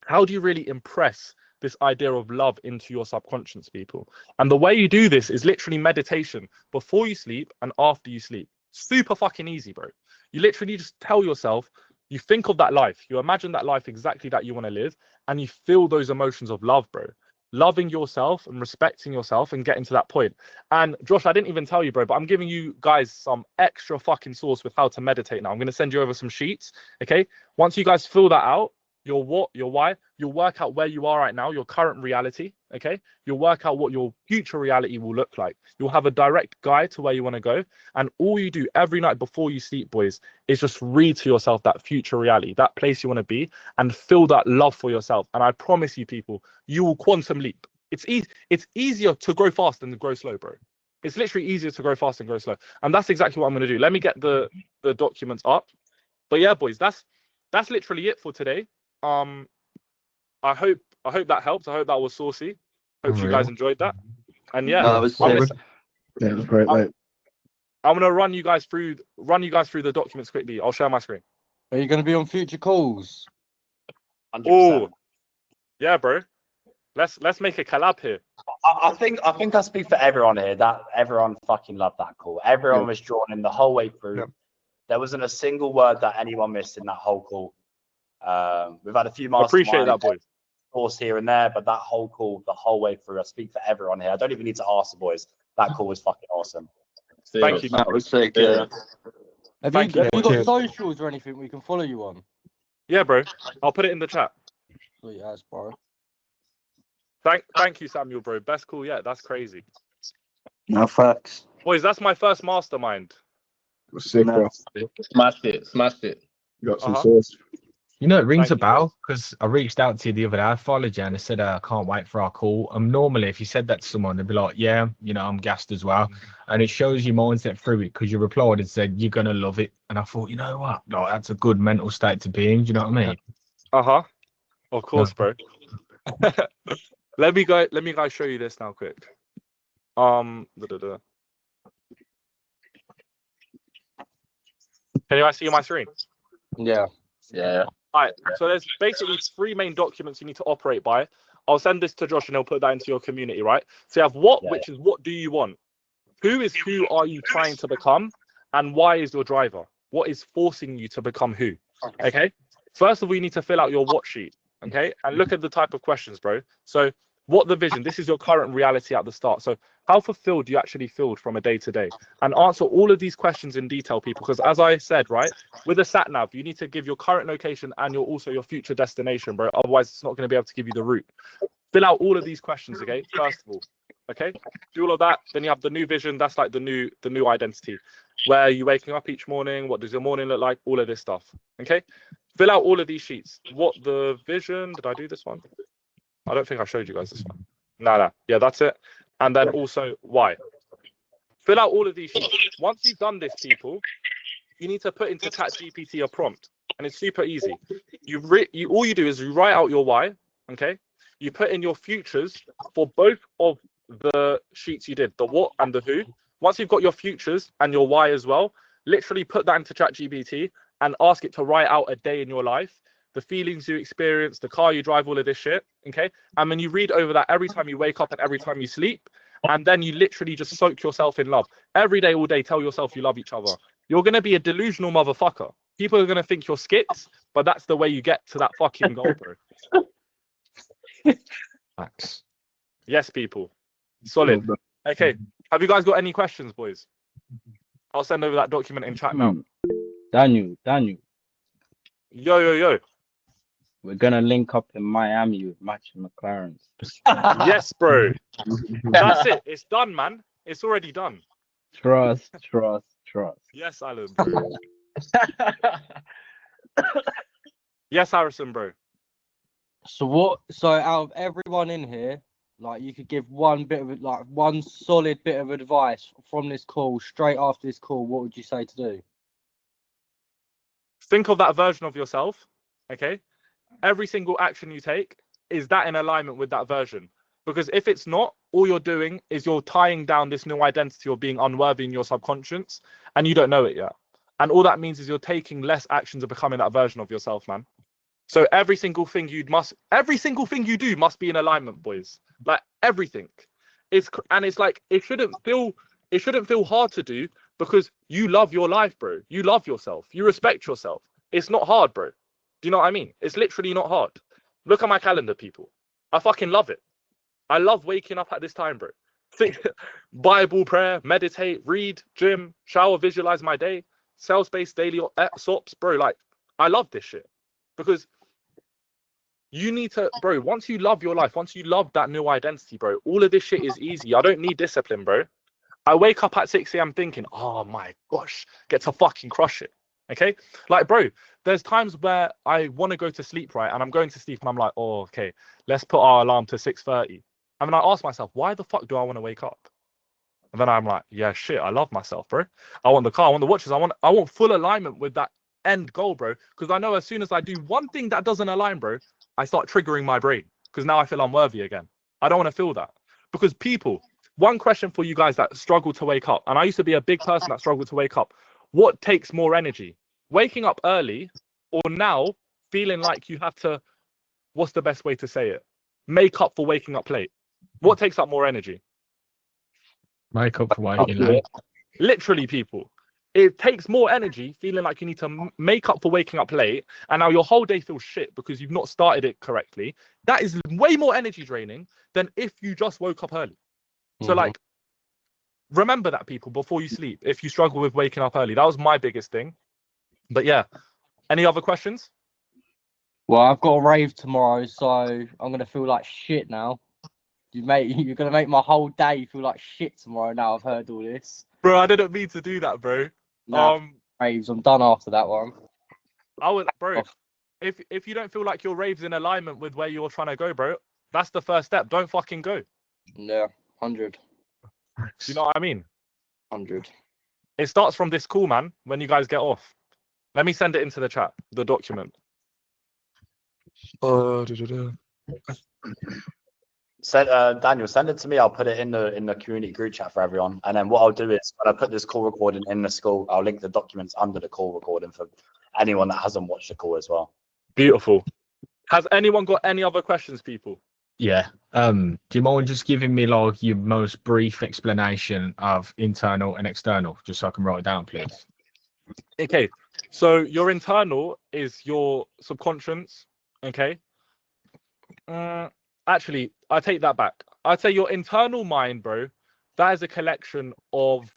how do you really impress this idea of love into your subconscious, people? And the way you do this is literally meditation before you sleep and after you sleep. Super fucking easy, bro. You literally just tell yourself, you think of that life, you imagine that life exactly that you want to live, and you feel those emotions of love, bro. Loving yourself and respecting yourself and getting to that point. And Josh, I didn't even tell you, bro, but I'm giving you guys some extra fucking sauce with how to meditate now. I'm going to send you over some sheets, okay? Once you guys fill that out, your what, your why, you'll work out where you are right now, your current reality, okay? You'll work out what your future reality will look like. You'll have a direct guide to where you want to go. And all you do every night before you sleep, boys, is just read to yourself that future reality, that place you want to be, and feel that love for yourself. And I promise you, people, you will quantum leap. It's easier to grow fast than to grow slow, bro. It's literally easier to grow fast than grow slow. And that's exactly what I'm going to do. Let me get the documents up. But yeah, boys, that's literally it for today. I hope that helped. I hope that was saucy. Hope you guys enjoyed that. And yeah, that was sick. Yeah, it was great, mate. I'm gonna run you guys through the documents quickly. I'll share my screen. Are you going to be on future calls? 100%. Oh, yeah, bro. Let's make a collab here. I think I speak for everyone here that everyone fucking loved that call. Everyone was drawn in the whole way through. There wasn't a single word that anyone missed in that whole call. We've had a few masterminds. Appreciate that, boys. Course here and there, but that whole call, the whole way through, I speak for everyone here. I don't even need to ask the boys. That call was fucking awesome. Thank you, man. That was sick. Yeah. Have you got socials or anything we can follow you on? Yeah, bro. I'll put it in the chat. Sweet ass, bro. Thank you, Samuel, bro. Best call yet. That's crazy. No facts. Boys, that's my first mastermind. Sick, bro. Smashed it. You got some sauce. You know, it rings a bell because I reached out to you the other day. I followed you and I said, I can't wait for our call. And normally, if you said that to someone, they'd be like, yeah, you know, I'm gassed as well. And it shows your mindset through it because you replied and said, you're going to love it. And I thought, you know what? Like, that's a good mental state to be in. Do you know what I mean? Of course, bro. Let me guys show you this now quick. Can you guys see my screen? Yeah. All right, so there's basically 3 main documents you need to operate by. I'll send this to Josh and he'll put that into your community, right? So you have what, which is what do you want? Who is who are you trying to become? And why is your driver? What is forcing you to become who? Okay. First of all, you need to fill out your what sheet. Okay. And look at the type of questions, bro. So what the vision? This is your current reality at the start. So how fulfilled do you actually feel from a day to day? And answer all of these questions in detail, people. Because as I said, right, with a sat nav, you need to give your current location and also your future destination, bro. Otherwise, it's not going to be able to give you the route. Fill out all of these questions, okay? First of all, okay? Do all of that. Then you have the new vision. That's like the new identity. Where are you waking up each morning? What does your morning look like? All of this stuff, okay? Fill out all of these sheets. What the vision? Did I do this one? I don't think I showed you guys this one. No. Yeah, that's it. And then also why. Fill out all of these sheets. Once you've done this, people, you need to put into ChatGPT a prompt, and it's super easy. All you do is you write out your why, okay? You put in your futures for both of the sheets you did, the what and the who. Once you've got your futures and your why as well, literally put that into ChatGPT and ask it to write out a day in your life. the feelings you experience, the car you drive, all of this shit. Okay. And then you read over that every time you wake up and every time you sleep. And then you literally just soak yourself in love. Every day, all day, tell yourself you love each other. You're going to be a delusional motherfucker. People are going to think you're skits, but that's the way you get to that fucking goal, bro. Facts. Yes, people. Solid. Okay. Have you guys got any questions, boys? I'll send over that document in chat now. Daniel. Yo. We're gonna link up in Miami with Match and McLaren's. Yes, bro. That's it. It's done, man. It's already done. Trust. Yes, Alan, bro. Yes, Harrison, bro. So out of everyone in here, like, you could give one solid bit of advice from this call, straight after this call, what would you say to do? Think of that version of yourself, okay? Every single action you take, is that in alignment with that version? Because if it's not, all you're doing is you're tying down this new identity of being unworthy in your subconscious, and you don't know it yet. And all that means is you're taking less actions of becoming that version of yourself, man. So every single thing you do must be in alignment, boys. Like, everything. It's like, it shouldn't feel hard to do, because you love your life, bro. You love yourself. You respect yourself. It's not hard, bro. Do you know what I mean? It's literally not hard. Look at my calendar, people. I fucking love it. I love waking up at this time, bro. Think Bible, prayer, meditate, read, gym, shower, visualize my day, sales-based daily SOPs, bro. Like, I love this shit, because you need to, bro, once you love your life, once you love that new identity, bro, all of this shit is easy. I don't need discipline, bro. I wake up at 6 a.m. thinking, oh my gosh, get to fucking crush it. Okay? Like, bro, there's times where I want to go to sleep, right? And I'm going to sleep and I'm like, oh, okay, let's put our alarm to 6:30. And then I ask myself, why the fuck do I want to wake up? And then I'm like, yeah, shit, I love myself, bro. I want the car, I want the watches, I want full alignment with that end goal, bro. Because I know as soon as I do one thing that doesn't align, bro, I start triggering my brain, because now I feel unworthy again. I don't want to feel that. Because people, one question for you guys that struggle to wake up, and I used to be a big person that struggled to wake up. What takes more energy? Waking up early, or now feeling like you have to, what's the best way to say it? Make up for waking up late. What takes up more energy? Make up for waking late. Literally, people. It takes more energy feeling like you need to make up for waking up late, and now your whole day feels shit because you've not started it correctly. That is way more energy draining than if you just woke up early. So, like, remember that, people, before you sleep, if you struggle with waking up early. That was my biggest thing. But yeah, any other questions? Well, I've got a rave tomorrow, so I'm going to feel like shit now. You're going to make my whole day feel like shit tomorrow now I've heard all this. Bro, I didn't mean to do that, bro. Nah, raves, I'm done after that one. Bro, if you don't feel like your rave's in alignment with where you're trying to go, bro, that's the first step. Don't fucking go. Yeah, 100. You know what I mean? 100. It starts from this call, man, when you guys get off. Let me send it into the chat, the document. Daniel, send it to me. I'll put it in the community group chat for everyone. And then what I'll do is, when I put this call recording in the school, I'll link the documents under the call recording for anyone that hasn't watched the call as well. Beautiful. Has anyone got any other questions, people? Yeah. Do you mind just giving me like your most brief explanation of internal and external, just so I can write it down, please? Okay. So your internal is your subconscious. Okay. Actually, I take that back. I'd say your internal mind, bro, that is a collection of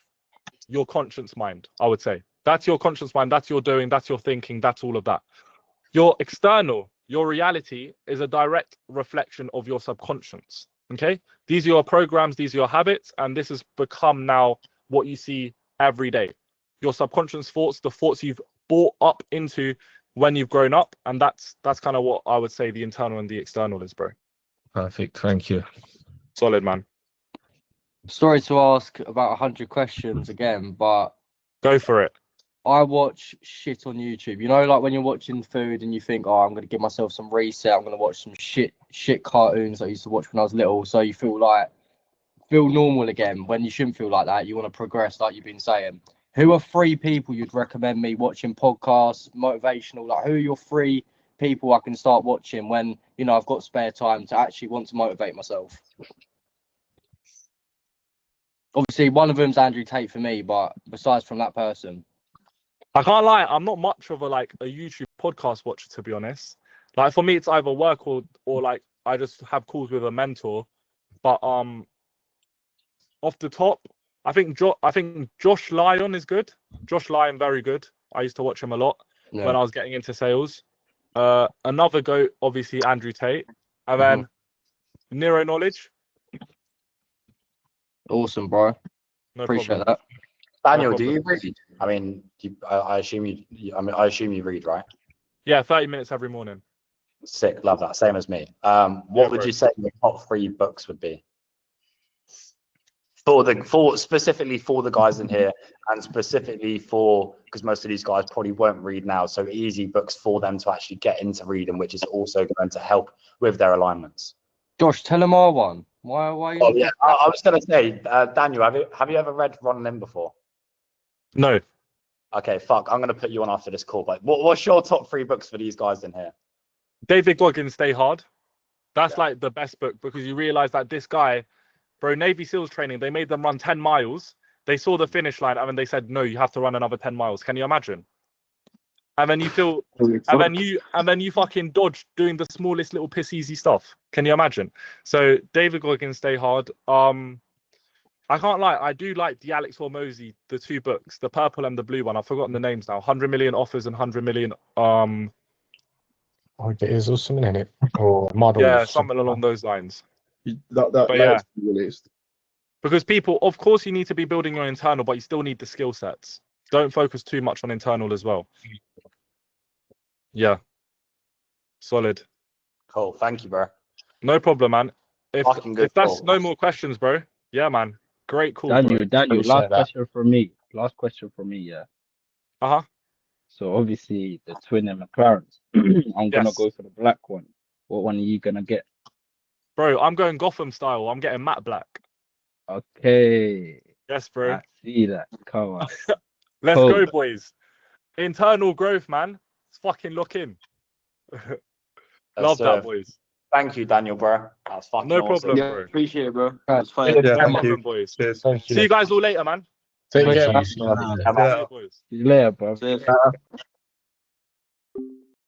your conscious mind, I would say. That's your conscious mind. That's your doing. That's your thinking. That's all of that. Your external, your reality, is a direct reflection of your subconscious. Okay? These are your programs. These are your habits. And this has become now what you see every day. Your subconscious thoughts, the thoughts you've brought up into when you've grown up. And that's kind of what I would say the internal and the external is, bro. Perfect. Thank you. Solid, man. Sorry to ask about 100 questions again, but go for it. I watch shit on YouTube. You know, like when you're watching food and you think, oh, I'm going to give myself some reset. I'm going to watch some shit cartoons I used to watch when I was little. So you feel normal again when you shouldn't feel like that. You want to progress, like you've been saying. Who are 3 people you'd recommend me watching podcasts, motivational? Like, who are your 3 people I can start watching when, you know, I've got spare time to actually want to motivate myself. Obviously, one of them's Andrew Tate for me, but besides from that person, I can't lie, I'm not much of a YouTube podcast watcher, to be honest. Like for me, it's either work or like I just have calls with a mentor. But off the top, I think Josh Lyon is good. Josh Lyon, very good. I used to watch him a lot when I was getting into sales. Another goat, obviously Andrew Tate, and then Neuro Knowledge. Awesome, bro. No Appreciate problem. that. Daniel, do you read? I mean, I assume I assume you read, right? Yeah, 30 minutes every morning. Sick, love that. Same as me. What would you say the top 3 books would be? Specifically for the guys in here, and specifically because most of these guys probably won't read now, so easy books for them to actually get into reading, which is also going to help with their alignments. Josh, tell him our one. Why you? Oh yeah, I was going to say, Daniel, have you ever read Ron Lim before? No. Okay, fuck. I'm going to put you on after this call. But what's your top 3 books for these guys in here? David Goggins, Stay Hard. That's like the best book, because you realize that this guy, bro, Navy SEALs training, they made them run 10 miles. They saw the finish line and then they said, no, you have to run another 10 miles. Can you imagine? And then you feel, and then you fucking dodge doing the smallest little piss easy stuff. Can you imagine? So David Goggins, Stay Hard. I can't lie, I do like the Alex Hormozy, the 2 books, the purple and the blue one. I've forgotten the names now. 100 Million Offers and 100 Million. It is or something in it, or model. Yeah, something along those lines. That released. Because people, of course, you need to be building your internal, but you still need the skill sets. Don't focus too much on internal as well. Yeah. Solid. Cool. Thank you, bro. No problem, man. If that's call. no more questions, bro. Yeah, man. Great call. Daniel, last question from me. Yeah. Uh-huh. So obviously the twin and McLarens. I'm gonna go for the black one. What one are you gonna get? Bro, I'm going Gotham style. I'm getting matte black. Okay. Yes, bro. I see that. Come on. Let's go, boys. Internal growth, man. Let's fucking lock in. Love that, boys. Thank you, Daniel, bro. That's fucking no awesome. problem, Yeah, bro. appreciate it, bro. That's fine. No problem, boys. See you guys all later, man. Take care. See you later, bro.